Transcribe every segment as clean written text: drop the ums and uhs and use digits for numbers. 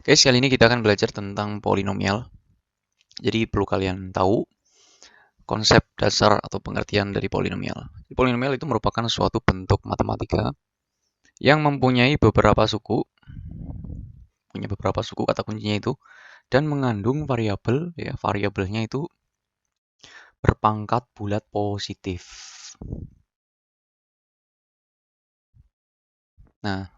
Guys, kali ini kita akan belajar tentang polinomial. Jadi perlu kalian tahu konsep dasar atau pengertian dari polinomial. Polinomial itu merupakan suatu bentuk matematika yang mempunyai beberapa suku, punya beberapa suku kata kuncinya itu, dan mengandung variabel, ya variabelnya itu berpangkat bulat positif. Nah,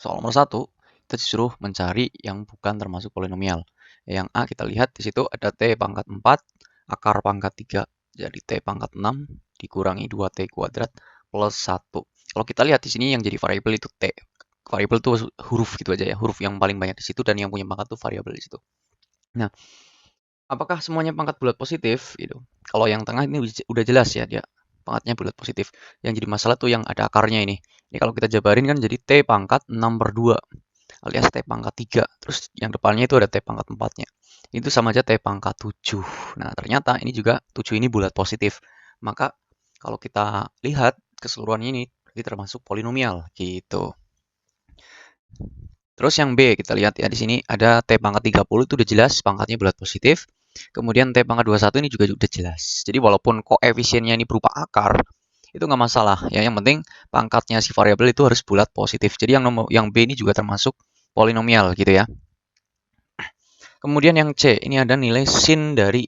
soal nomor 1, kita disuruh mencari yang bukan termasuk polinomial. Yang A kita lihat di situ ada T pangkat 4, akar pangkat 3. Jadi T pangkat 6 dikurangi 2T kuadrat plus 1. Kalau kita lihat di sini yang jadi variabel itu T. Variabel itu huruf gitu aja ya, huruf yang paling banyak di situ dan yang punya pangkat itu variabel di situ. Nah, apakah semuanya pangkat bulat positif gitu? Kalau yang tengah ini udah jelas ya dia pangkatnya bulat positif. Yang jadi masalah tuh yang ada akarnya ini. Ini kalau kita jabarin kan jadi T pangkat 6/2 alias T pangkat 3. Terus yang depannya itu ada T pangkat 4-nya. Itu sama aja T pangkat 7. Nah, ternyata ini juga 7 ini bulat positif. Maka kalau kita lihat keseluruhan ini berarti termasuk polinomial gitu. Terus yang B kita lihat ya di sini ada T pangkat 30 itu udah jelas pangkatnya bulat positif. Kemudian T pangkat 21 ini juga udah jelas. Jadi walaupun koefisiennya ini berupa akar, itu nggak masalah ya. Yang penting pangkatnya si variabel itu harus bulat positif. Jadi yang B ini juga termasuk polinomial gitu ya. Kemudian yang C, ini ada nilai sin dari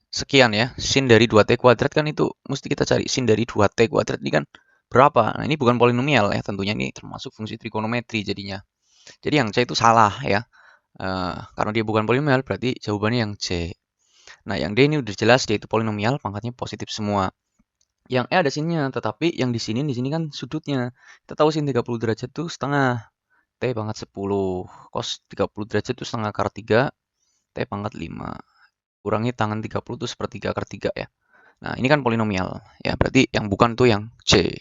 sekian ya. Sin dari 2T kuadrat kan itu mesti kita cari. Sin dari 2T kuadrat ini kan berapa? Nah, ini bukan polinomial ya. Tentunya ini termasuk fungsi trigonometri jadinya. Jadi yang C itu salah ya. Karena dia bukan polinomial berarti jawabannya yang C. Nah, yang D ini udah jelas dia itu polinomial, pangkatnya positif semua. Yang E ada sinnya, tetapi yang di sini kan sudutnya. Kita tahu sin 30 derajat itu setengah. T pangkat 10. Cos 30 derajat itu setengah akar 3. T pangkat 5. Kurangi tangan 30 itu sepertiga akar 3 ya. Nah, ini kan polinomial. Ya, berarti yang bukan tuh yang C.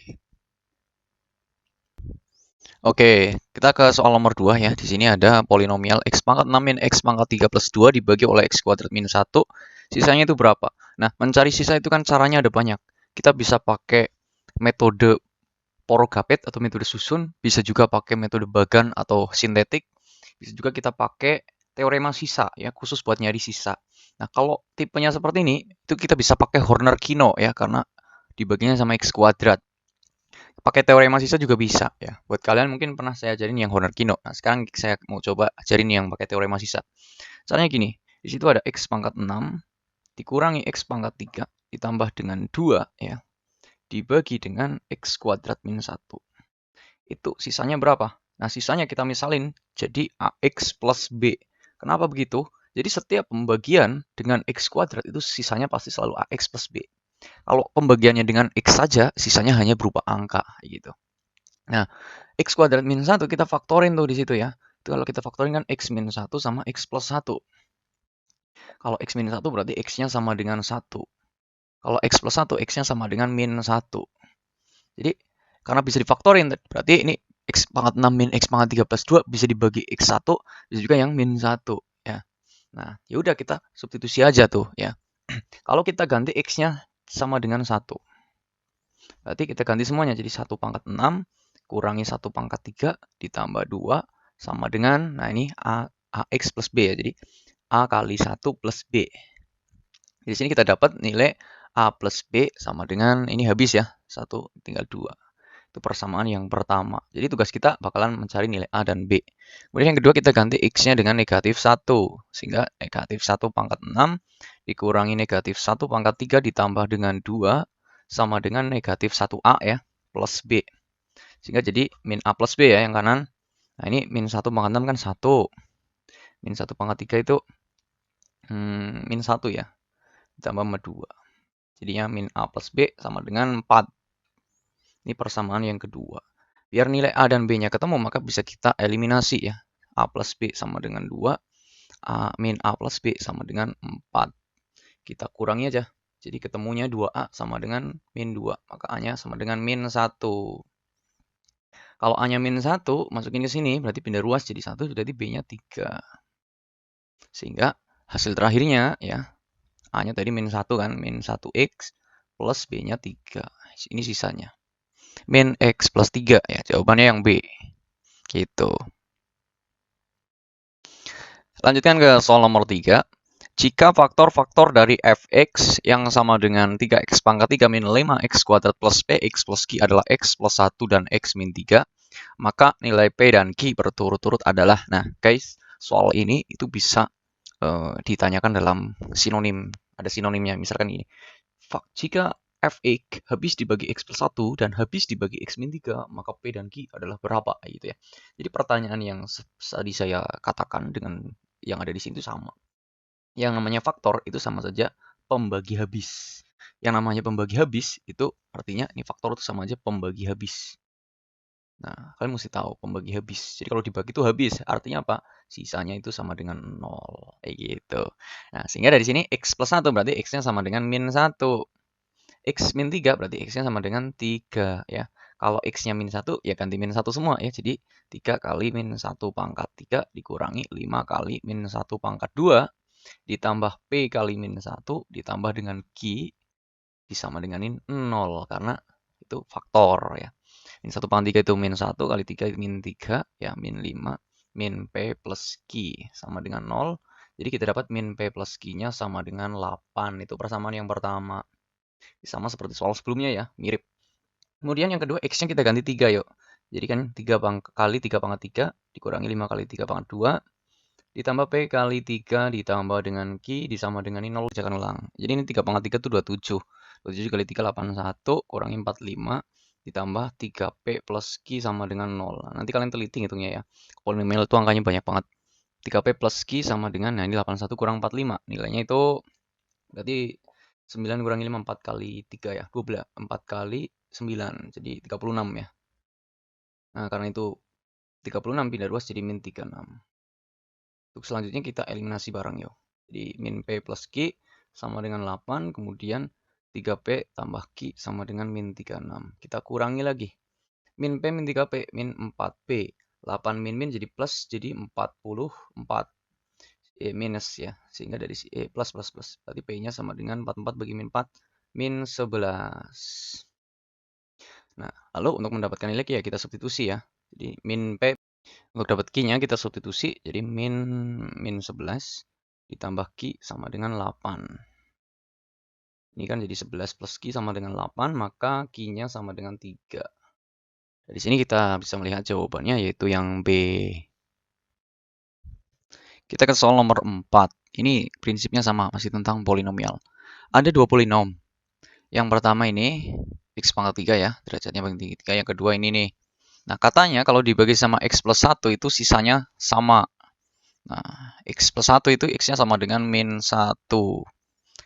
Oke, kita ke soal nomor 2 ya. Di sini ada polinomial x pangkat 6 min x pangkat 3 plus 2 dibagi oleh x kuadrat min 1. Sisanya itu berapa? Nah, mencari sisa itu kan caranya ada banyak. Kita bisa pakai metode Porogapet atau metode susun, bisa juga pakai metode Bagan atau sintetik, bisa juga kita pakai teorema sisa ya, khusus buat nyari sisa. Nah, kalau tipenya seperti ini, itu kita bisa pakai Horner-Kino ya, karena dibaginya sama x kuadrat. Pakai teorema sisa juga bisa ya. Buat kalian mungkin pernah saya ajarin yang Horner-Kino. Nah, sekarang saya mau coba ajarin yang pakai teorema sisa. Caranya gini, di situ ada x pangkat 6 dikurangi x pangkat 3 ditambah dengan 2 ya, dibagi dengan x kuadrat min 1. Itu sisanya berapa? Nah, sisanya kita misalin jadi ax plus b. Kenapa begitu? Jadi setiap pembagian dengan x kuadrat itu sisanya pasti selalu ax plus b. Kalau pembagiannya dengan x saja, sisanya hanya berupa angka gitu. Nah, x kuadrat min 1 kita faktorin tuh di situ ya. Itu kalau kita faktorin kan x min 1 sama x plus 1. Kalau x min 1 berarti x-nya sama dengan 1. Kalau x plus 1, x-nya sama dengan min 1. Jadi, karena bisa difaktorin, berarti ini x pangkat 6 min x pangkat 3 plus 2 bisa dibagi x1, bisa juga yang min 1. Ya. Nah, ya udah kita substitusi aja tuh ya. Kalau kita ganti x-nya sama dengan 1. Berarti kita ganti semuanya jadi 1 pangkat 6 kurangi 1 pangkat 3 ditambah 2 sama dengan, nah ini ax plus b ya. Jadi a kali 1 plus b. Di sini kita dapat nilai a plus b sama dengan, ini habis ya, 1 tinggal 2. Itu persamaan yang pertama. Jadi tugas kita bakalan mencari nilai a dan b. Kemudian yang kedua kita ganti x-nya dengan negatif 1. Sehingga negatif 1 pangkat 6 dikurangi negatif 1 pangkat 3 ditambah dengan 2 sama dengan negatif 1a ya, plus b. Sehingga jadi min a plus b ya yang kanan. Nah ini min 1 pangkat 6 kan 1. Min 1 pangkat 3 itu min 1 ya, ditambah sama 2. Jadinya min a plus b sama dengan 4. Ini persamaan yang kedua. Biar nilai a dan b-nya ketemu, maka bisa kita eliminasi ya. A plus b sama dengan 2. Min a plus b sama dengan 4. Kita kurangi aja. Jadi ketemunya 2a sama dengan min 2. Maka a-nya sama dengan min 1. Kalau a-nya min 1, masukin ke sini, berarti pindah ruas jadi 1, berarti b-nya 3. Sehingga hasil terakhirnya ya, a-nya tadi min 1 kan, min 1x plus b-nya 3. Ini sisanya. Min x plus 3 ya, jawabannya yang B. Gitu. Lanjutkan ke soal nomor 3. Jika faktor-faktor dari fx yang sama dengan 3x pangkat 3 min 5x kuadrat plus px plus q adalah x plus 1 dan x min 3, maka nilai p dan q berturut-turut adalah. Nah, guys, soal ini itu bisa ditanyakan dalam sinonim. Ada sinonimnya, misalkan ini. Jika fx habis dibagi x plus 1 dan habis dibagi x min 3, maka p dan q adalah berapa? Gitu ya. Jadi pertanyaan yang tadi saya katakan dengan yang ada di sini itu sama. Yang namanya faktor itu sama saja pembagi habis. Yang namanya pembagi habis itu artinya ini faktor itu sama aja pembagi habis. Nah, kalian mesti tahu pembagi habis. Jadi kalau dibagi itu habis, artinya apa? Sisanya itu sama dengan 0. Kayak gitu. Nah, sehingga dari sini x plus 1 berarti x-nya sama dengan min 1. X min 3 berarti x-nya sama dengan 3 ya. Kalau x-nya min 1 ya ganti min 1 semua ya. Jadi 3 kali min 1 pangkat 3 dikurangi 5 kali min 1 pangkat 2 ditambah P kali min 1 ditambah dengan Q disama denganin 0 karena itu faktor ya. Min 1 pangkat 3 itu min 1 kali 3 min 3 ya min 5 min P plus Q sama dengan 0. Jadi kita dapat min P plus Q-nya sama dengan 8. Itu persamaan yang pertama. Sama seperti soal sebelumnya ya, mirip. Kemudian yang kedua X-nya kita ganti 3 yuk. Jadi kan 3 kali 3 pangkat 3 dikurangi 5 kali 3 pangkat 2 ditambah P kali 3 ditambah dengan Q disama dengan ini 0 jangan ulang. Jadi ini 3 pangkat 3 itu 27. 27 kali 3 81 kurangi 45 ditambah 3P plus Q sama dengan 0. Nah, nanti kalian teliti hitungnya ya. Polinomial itu angkanya banyak banget. 3P plus Q sama dengan, nah ini 81 kurang 45. Nilainya itu berarti 9 kurangi 5, 4 kali 3 ya. 12, 4 kali 9, jadi 36 ya. Nah, karena itu 36 pindah 2 jadi min 36. Untuk selanjutnya kita eliminasi barang yuk. Jadi min P plus Q sama dengan 8, kemudian 3P tambah Q sama dengan min 36. Kita kurangi lagi. Min P min 3P min 4P. 8 min jadi plus, jadi 44. Minus ya. Sehingga dari plus. Berarti P-nya sama dengan 44 bagi min 4, min 11. Nah, lalu untuk mendapatkan nilai Q ya kita substitusi ya. Jadi min P untuk dapat Q-nya kita substitusi, jadi min 11 ditambah Q sama dengan 8. Ini kan jadi 11 plus Q sama dengan 8, maka Q-nya sama dengan 3. Dari sini kita bisa melihat jawabannya yaitu yang B. Kita ke soal nomor 4. Ini prinsipnya sama, masih tentang polinomial. Ada dua polinom. Yang pertama ini X pangkat 3 ya, derajatnya bagi tinggi 3. Yang kedua ini nih. Nah, katanya kalau dibagi sama X plus 1 itu sisanya sama. Nah, X plus 1 itu X-nya sama dengan min 1.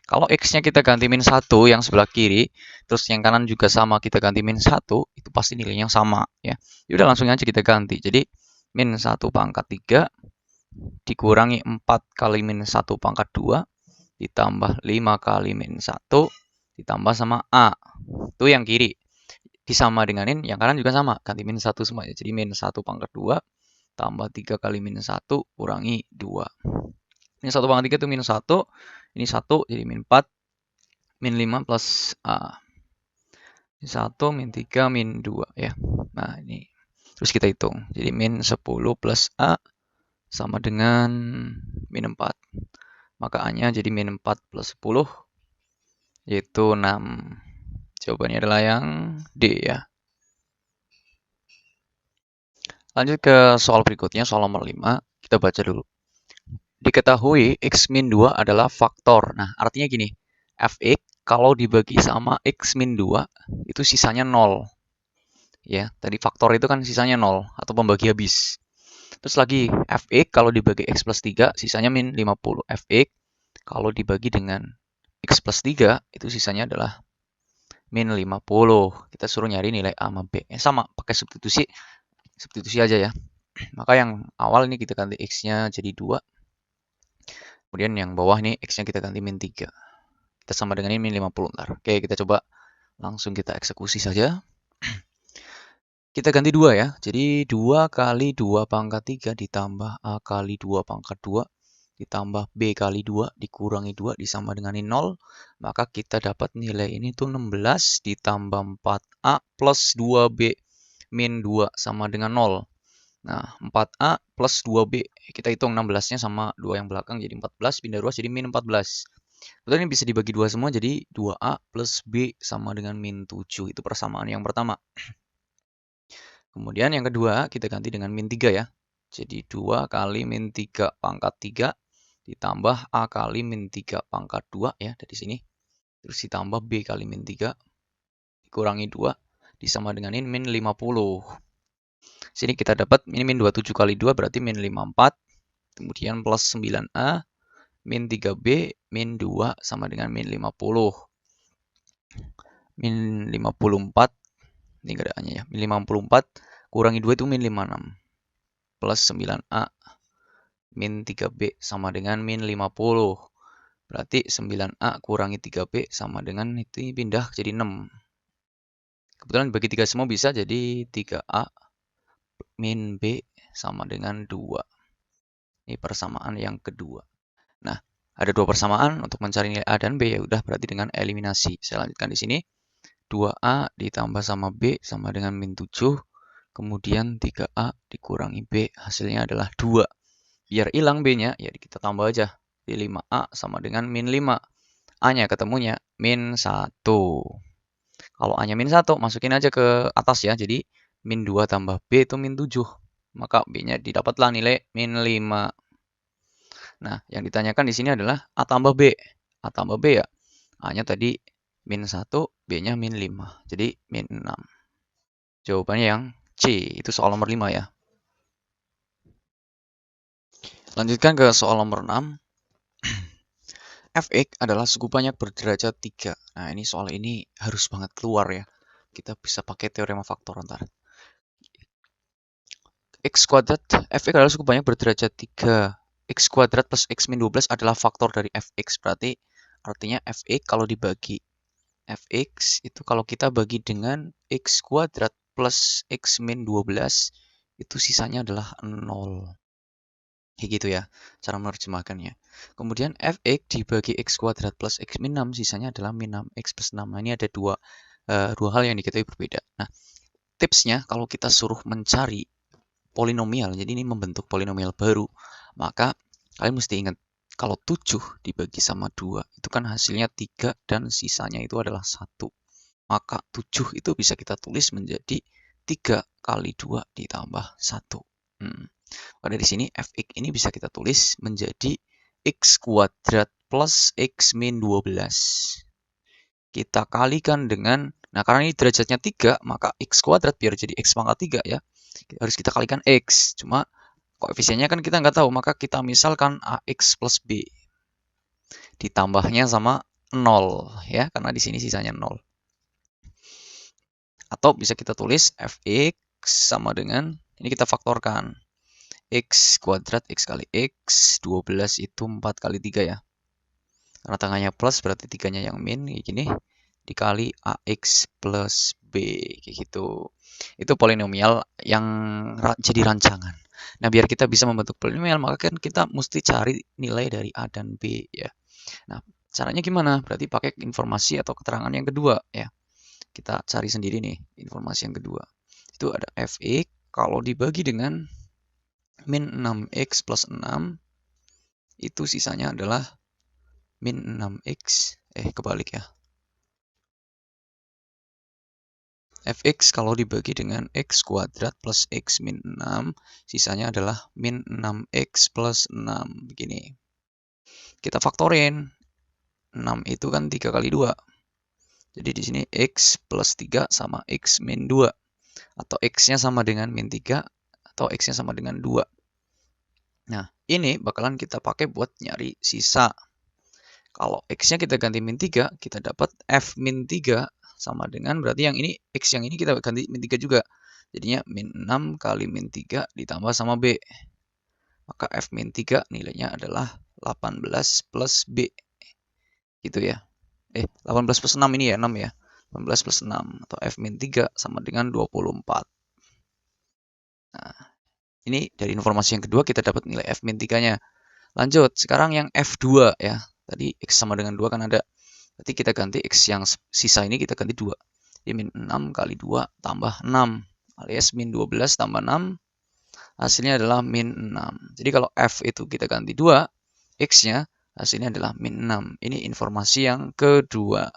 Kalau X-nya kita ganti min 1 yang sebelah kiri, terus yang kanan juga sama kita ganti min 1, itu pasti nilainya sama ya. Yaudah langsung aja kita ganti. Jadi min 1 pangkat 3 dikurangi 4 kali min 1 pangkat 2 ditambah 5 kali min 1 ditambah sama A. Itu yang kiri. Disama denganin yang kanan juga sama, ganti min 1 semua ya. Jadi min 1 pangkat 2 tambah 3 kali min 1 kurangi 2. Min 1 pangkat 3 itu min 1. Ini 1 jadi min 4. Min 5 plus A. Min 1, min 3, min 2 ya. Nah ini. Terus kita hitung. Jadi min 10 plus A sama dengan min 4. Maka A-nya jadi min 4 plus 10. Yaitu 6. Jawabannya adalah yang D ya. Lanjut ke soal berikutnya, soal nomor 5. Kita baca dulu. Diketahui X min 2 adalah faktor. Nah, artinya gini. Fx kalau dibagi sama X min 2, itu sisanya 0. Ya, tadi faktor itu kan sisanya 0, atau pembagi habis. Terus lagi, Fx kalau dibagi X plus 3, sisanya min 50. Fx kalau dibagi dengan X plus 3, itu sisanya adalah min 50. Kita suruh nyari nilai A sama B. Sama, pakai substitusi aja ya. Maka yang awal ini kita ganti X-nya jadi 2. Kemudian yang bawah nih X-nya kita ganti min 3. Kita sama dengan ini min 50 ntar. Oke, kita coba langsung kita eksekusi saja. Kita ganti 2 ya. Jadi 2 kali 2 pangkat 3 ditambah A kali 2 pangkat 2 ditambah B kali 2 dikurangi 2 disama dengan 0. Maka kita dapat nilai ini tuh 16 ditambah 4A plus 2B min 2 sama dengan 0. Nah, 4A plus 2B. Kita hitung 16-nya sama 2 yang belakang jadi 14, pindah ruas jadi min 14. Betul, ini bisa dibagi 2 semua, jadi 2A plus B sama dengan min 7. Itu persamaan yang pertama. Kemudian yang kedua, kita ganti dengan min 3 ya. Jadi 2 kali min 3 pangkat 3 ditambah A kali min 3 pangkat 2 ya, dari sini. Terus ditambah B kali min 3 dikurangi 2 disama dengan ini min 50. Sini kita dapat ini min 27 kali 2 berarti min 54. Kemudian plus 9A min 3B min 2 sama dengan min 50. Min 54. Ini enggak ada A-nya ya. Min 54 kurangi 2 itu min 56. Plus 9A min 3B sama dengan min 50. Berarti 9A kurangi 3B sama dengan itu pindah jadi 6. Kebetulan bagi 3 semua bisa, jadi 3A min B sama dengan 2. Ini persamaan yang kedua. Nah, ada 2 persamaan untuk mencari nilai A dan B, ya udah berarti dengan eliminasi. Saya lanjutkan di sini. 2A ditambah sama B sama dengan min 7. Kemudian 3A dikurangi B, hasilnya adalah 2. Biar hilang B-nya, ya kita tambah aja. Di 5A sama dengan min 5. A-nya ketemunya min 1. Kalau A-nya min 1, masukin aja ke atas ya. Jadi min 2 tambah B itu min 7. Maka B-nya didapatlah nilai min 5. Nah, yang ditanyakan di sini adalah A tambah B. A tambah B ya. A-nya tadi min 1, B-nya min 5. Jadi min 6. Jawabannya yang C. Itu soal nomor 5 ya. Lanjutkan ke soal nomor 6. Fx adalah suku banyak berderajat 3. Nah, ini soal ini harus banget keluar ya. Kita bisa pakai teorema faktor ntar. X kuadrat, Fx adalah suku banyak berderajat 3. X kuadrat plus X min 12 adalah faktor dari Fx. Berarti artinya Fx kalau dibagi Fx itu kalau kita bagi dengan X kuadrat plus X min 12 itu sisanya adalah 0. Kayak gitu ya, cara menerjemahkannya. Kemudian Fx dibagi X kuadrat plus X min 6, sisanya adalah min 6X plus 6. Nah, ini ada dua hal yang diketahui berbeda. Nah, tipsnya kalau kita suruh mencari polinomial, jadi ini membentuk polinomial baru, maka kalian mesti ingat, kalau 7 dibagi sama 2, itu kan hasilnya 3 dan sisanya itu adalah 1. Maka 7 itu bisa kita tulis menjadi 3 kali 2 ditambah 1. Pada di sini Fx ini bisa kita tulis menjadi X kuadrat plus X min 12. Kita kalikan dengan, nah karena ini derajatnya 3, maka X kuadrat biar jadi X pangkat 3 ya. Harus kita kalikan X. Cuma koefisiennya kan kita nggak tahu, maka kita misalkan AX plus B. Ditambahnya sama 0 ya, karena di sini sisanya 0. Atau bisa kita tulis Fx sama dengan, ini kita faktorkan. X kuadrat X kali X, 12 itu 4 kali 3 ya. Karena tengahnya plus berarti 3-nya yang min, kayak gini. Dikali AX plus B, kayak gitu. Itu polinomial yang jadi rancangan. Nah, biar kita bisa membentuk polinomial, maka kan kita mesti cari nilai dari A dan B ya. Nah, caranya gimana? Berarti pakai informasi atau keterangan yang kedua ya. Kita cari sendiri nih informasi yang kedua. Itu ada Fx kalau dibagi dengan min 6x plus 6, itu sisanya adalah min 6x, kebalik ya. Fx kalau dibagi dengan x kuadrat plus x min 6, sisanya adalah min 6x plus 6, begini. Kita faktorin, 6 itu kan 3 kali 2. Jadi di sini x plus 3 sama x min 2. Atau x-nya sama dengan min 3, atau x-nya sama dengan 2. Nah, ini bakalan kita pakai buat nyari sisa. Kalau X-nya kita ganti min 3, kita dapat F min 3 sama dengan, berarti yang ini, X yang ini kita ganti min 3 juga. Jadinya min 6 kali min 3 ditambah sama B. Maka F min 3 nilainya adalah 18 plus B. Gitu ya. 18 plus 6 ini ya, 6 ya. 18 plus 6, atau F min 3 sama dengan 24. Nah, ini dari informasi yang kedua kita dapat nilai F min 3-nya. Lanjut, sekarang yang F2 ya. Tadi X sama dengan 2 kan ada. Berarti kita ganti X yang sisa ini kita ganti 2. Jadi min 6 kali 2 tambah 6. Alias min 12 tambah 6 hasilnya adalah min 6. Jadi kalau F itu kita ganti 2, X-nya hasilnya adalah min 6. Ini informasi yang kedua.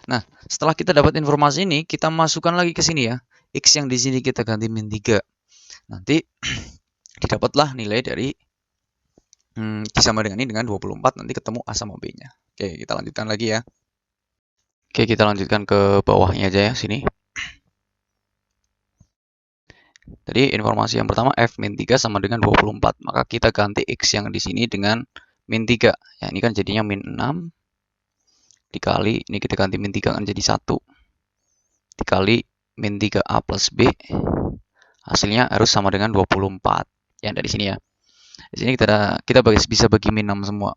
Nah, setelah kita dapat informasi ini, kita masukkan lagi ke sini ya. X yang di sini kita ganti min 3. Nanti didapatlah nilai dari disama dengan ini dengan 24, nanti ketemu A sama B-nya. Oke, kita lanjutkan lagi ya. Oke, kita lanjutkan ke bawahnya aja ya, sini. Jadi informasi yang pertama F min 3 sama dengan 24. Maka kita ganti X yang di sini dengan min 3. Ya, ini kan jadinya min 6. Dikali, ini kita ganti min 3 kan jadi 1. Dikali min 3A plus B. Hasilnya harus sama dengan 24. Ya, dari sini ya. Di sini kita bisa bagi min 6 semua.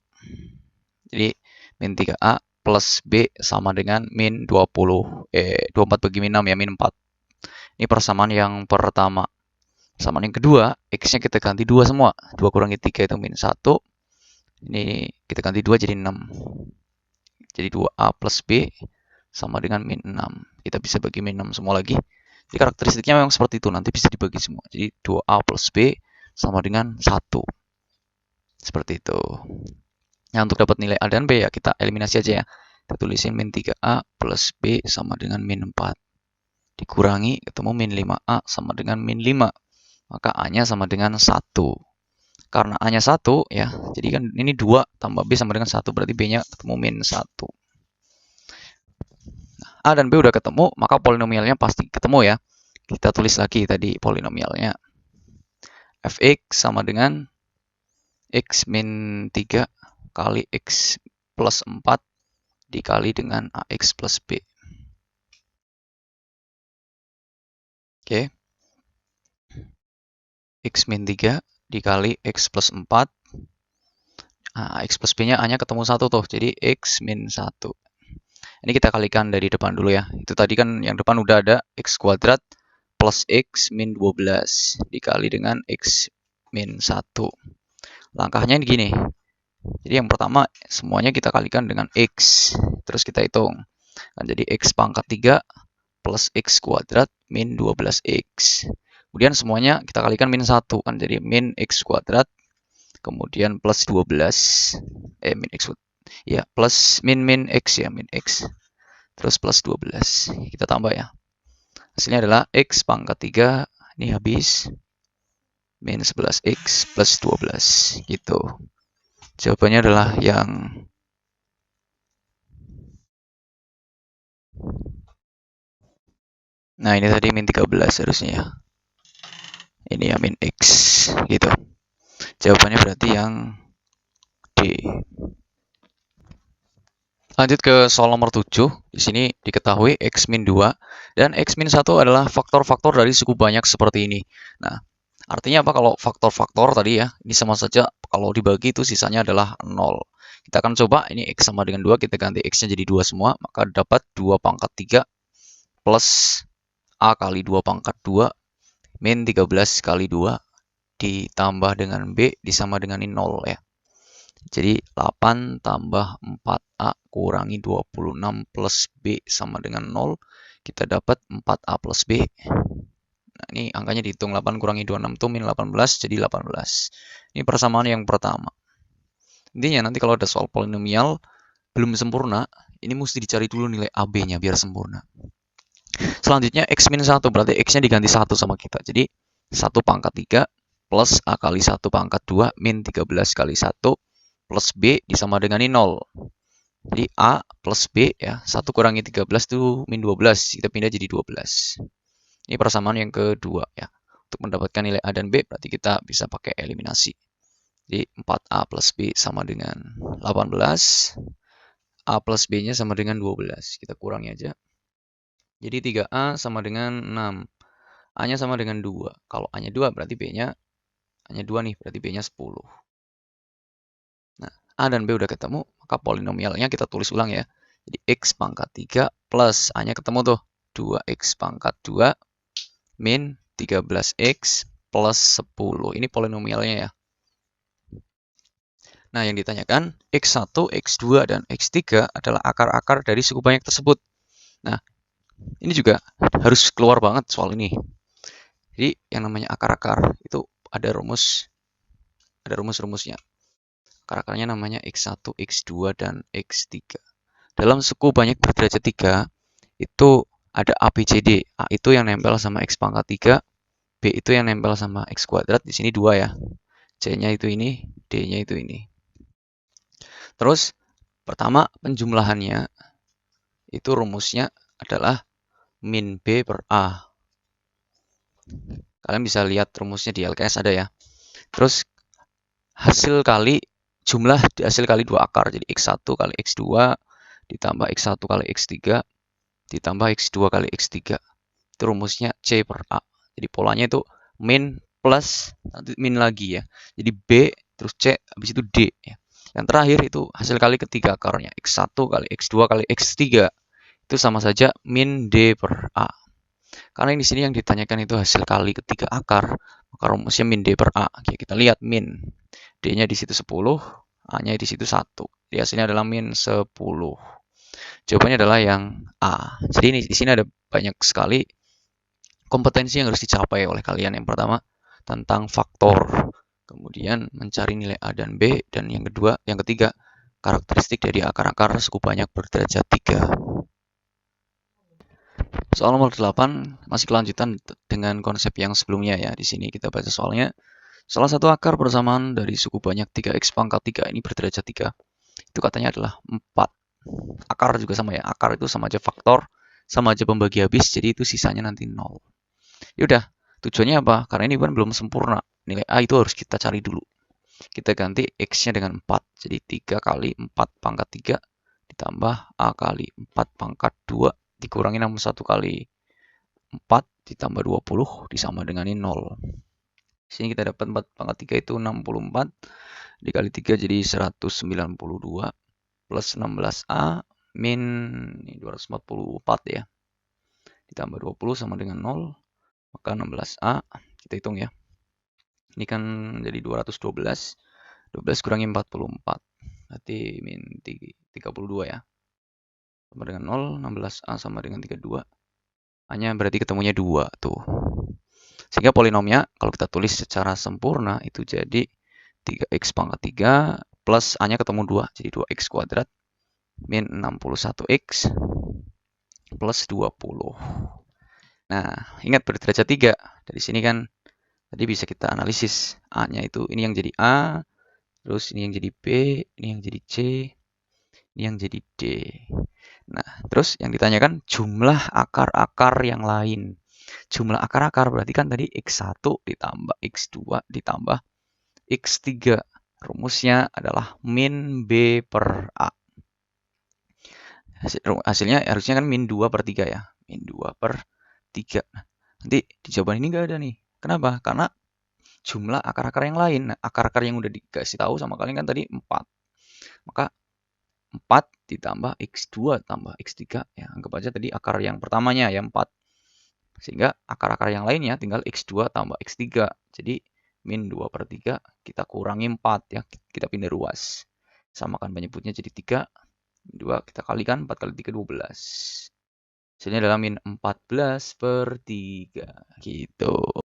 Jadi min 3A plus B sama dengan min 24 bagi min 6 ya, min 4. Ini persamaan yang pertama. Persamaan yang kedua, X-nya kita ganti 2 semua. 2 kurangi 3 itu min 1. Ini kita ganti 2 jadi 6. Jadi 2A plus B sama dengan min 6. Kita bisa bagi min 6 semua lagi. Jadi karakteristiknya memang seperti itu. Nanti bisa dibagi semua. Jadi 2A plus B sama dengan 1. Seperti itu. Nah, untuk dapat nilai A dan B ya kita eliminasi aja ya. Kita tulisin min 3A plus B sama dengan min 4. Dikurangi ketemu min 5A sama dengan min 5. Maka A-nya sama dengan 1. Karena A-nya 1 ya, jadi kan ini 2 tambah B sama dengan 1, berarti B-nya ketemu min 1. Nah, A dan B udah ketemu, maka polinomialnya pasti ketemu ya. Kita tulis lagi tadi polinomialnya. Fx sama dengan X min 3 kali X plus 4 dikali dengan AX plus B. Oke. X min 3 dikali X plus 4. Nah, X plus B-nya A-nya ketemu 1 tuh. Jadi X min 1. Ini kita kalikan dari depan dulu ya. Itu tadi kan yang depan udah ada X kuadrat plus X min 12 dikali dengan X min 1. Langkahnya ini gini. Jadi yang pertama semuanya kita kalikan dengan X. Terus kita hitung. Kan jadi X pangkat 3 plus X kuadrat min 12X. Kemudian semuanya kita kalikan min 1. Kan jadi min X kuadrat. Kemudian plus 12. Min X. Ya, plus min X ya, min X. Terus plus 12. Kita tambah ya. Hasilnya adalah X pangkat 3. Ini habis. Min 11X plus 12. Gitu. Jawabannya adalah yang nah ini tadi min 13 harusnya ya. Ini ya min X gitu. Jawabannya berarti yang D. Lanjut ke soal nomor 7. Di sini diketahui X min 2 dan X min 1 adalah faktor-faktor dari suku banyak seperti ini. Nah, artinya apa kalau faktor-faktor tadi ya? Ini sama saja kalau dibagi itu sisanya adalah 0. Kita akan coba ini X sama dengan 2, kita ganti X-nya jadi 2 semua, maka dapat 2 pangkat 3 plus A kali 2 pangkat 2 min 13 kali 2 ditambah dengan B disama dengan ini 0 ya. Jadi 8 tambah 4A kurangi 26 plus B sama dengan 0. Kita dapat 4A plus B. Nah, ini angkanya dihitung 8 kurangi 26 itu min 18 jadi 18. Ini persamaan yang pertama. Intinya nanti kalau ada soal polinomial belum sempurna, ini mesti dicari dulu nilai AB-nya biar sempurna. Selanjutnya X min 1 berarti X-nya diganti 1 sama kita. Jadi 1 pangkat 3 plus A kali 1 pangkat 2 min 13 kali 1 plus B disama dengan ini 0. Jadi A plus B ya, 1 kurangi 13 itu min 12. Kita pindah jadi 12. Ini persamaan yang kedua ya. Untuk mendapatkan nilai A dan B berarti kita bisa pakai eliminasi. Jadi 4A plus B sama dengan 18. A plus B-nya sama dengan 12. Kita kurangi aja. Jadi 3A sama dengan 6. A-nya sama dengan 2. Kalau A-nya 2 berarti B-nya hanya 2 nih, berarti B-nya 10. Nah, A dan B udah ketemu, maka polinomialnya kita tulis ulang ya. Jadi X pangkat 3 plus A-nya ketemu tuh. 2X pangkat 2 min 13X plus 10. Ini polinomialnya ya. Nah, yang ditanyakan X1, X2, dan X3 adalah akar-akar dari suku banyak tersebut. Nah, ini juga harus keluar banget soal ini. Jadi yang namanya akar-akar itu ada rumus-rumusnya. Akar-akarnya namanya X1, X2, dan X3. Dalam suku banyak berderajat 3, itu ada A, B, C, D. A itu yang nempel sama X pangkat 3, B itu yang nempel sama X kuadrat. Di sini 2 ya. C-nya itu ini, D-nya itu ini. Terus, pertama penjumlahannya, itu rumusnya adalah min B per A. Kalian bisa lihat rumusnya di LKS ada ya. Terus, hasil kali dua akar. Jadi X1 kali X2 ditambah X1 kali X3 ditambah X2 kali X3. Itu rumusnya C per A. Jadi polanya itu min plus, nanti min lagi ya. Jadi B, terus C, habis itu D. Ya. Yang terakhir itu hasil kali ketiga akarnya. X1 kali X2 kali X3. Itu sama saja min D per A. Karena di sini yang ditanyakan itu hasil kali ketiga akar, maka rumusnya min D per A. Oke, kita lihat min. D-nya di situ 10, A-nya di situ 1. Jadi hasilnya adalah min 10. Jawabannya adalah yang A. Jadi ini di sini ada banyak sekali kompetensi yang harus dicapai oleh kalian. Yang pertama tentang faktor, kemudian mencari nilai A dan B, dan yang ketiga karakteristik dari akar-akar suku banyak berderajat 3. Soal nomor 8 masih kelanjutan dengan konsep yang sebelumnya ya. Di sini kita baca soalnya. Salah satu akar persamaan dari suku banyak 3x pangkat 3 ini berderajat 3. Itu katanya adalah 4. Akar juga sama ya. Akar itu sama aja faktor, sama aja pembagi habis, jadi itu sisanya nanti 0. Yaudah, tujuannya apa? Karena ini kan belum sempurna. Nilai A itu harus kita cari dulu. Kita ganti X-nya dengan 4. Jadi 3 kali 4 pangkat 3 ditambah A kali 4 pangkat 2 dikurangi 61 kali 4 ditambah 20 disama dengan 0. Sini kita dapat 4 pangkat 3 itu 64 dikali 3 jadi 192 plus 16A min 244 ya. Ditambah 20 sama dengan 0, maka 16A, kita hitung ya. Ini kan jadi 212, 12 kurangi 44, berarti min 32 ya. Sama dengan 0, 16A sama dengan 32. A-nya berarti ketemunya 2 tuh. Sehingga polinomnya kalau kita tulis secara sempurna itu jadi 3x pangkat 3 plus A-nya ketemu 2, jadi 2x kuadrat min 61x plus 20. Nah, ingat berderajat 3. Dari sini kan tadi bisa kita analisis. A-nya itu ini yang jadi A, terus ini yang jadi B, ini yang jadi C, ini yang jadi D. Nah, terus yang ditanyakan jumlah akar-akar yang lain. Jumlah akar-akar berarti kan tadi X1 ditambah X2 ditambah X3. Rumusnya adalah min B per A. Hasilnya harusnya kan min 2 per 3 ya. Min 2 per 3. Nah, nanti di jawaban ini nggak ada nih. Kenapa? Karena jumlah akar-akar yang lain. Nah, akar-akar yang udah dikasih tahu sama kalian kan tadi 4. Maka 4 ditambah X2 tambah X3. Ya, anggap aja tadi akar yang pertamanya ya 4. Sehingga akar-akar yang lainnya tinggal X2 tambah X3. Jadi min 2 per 3 kita kurangi 4 ya. Kita pindah ruas. Samakan penyebutnya jadi 3. 2 kita kalikan, 4 kali 3 12. Hasilnya adalah min 14 per 3. Gitu.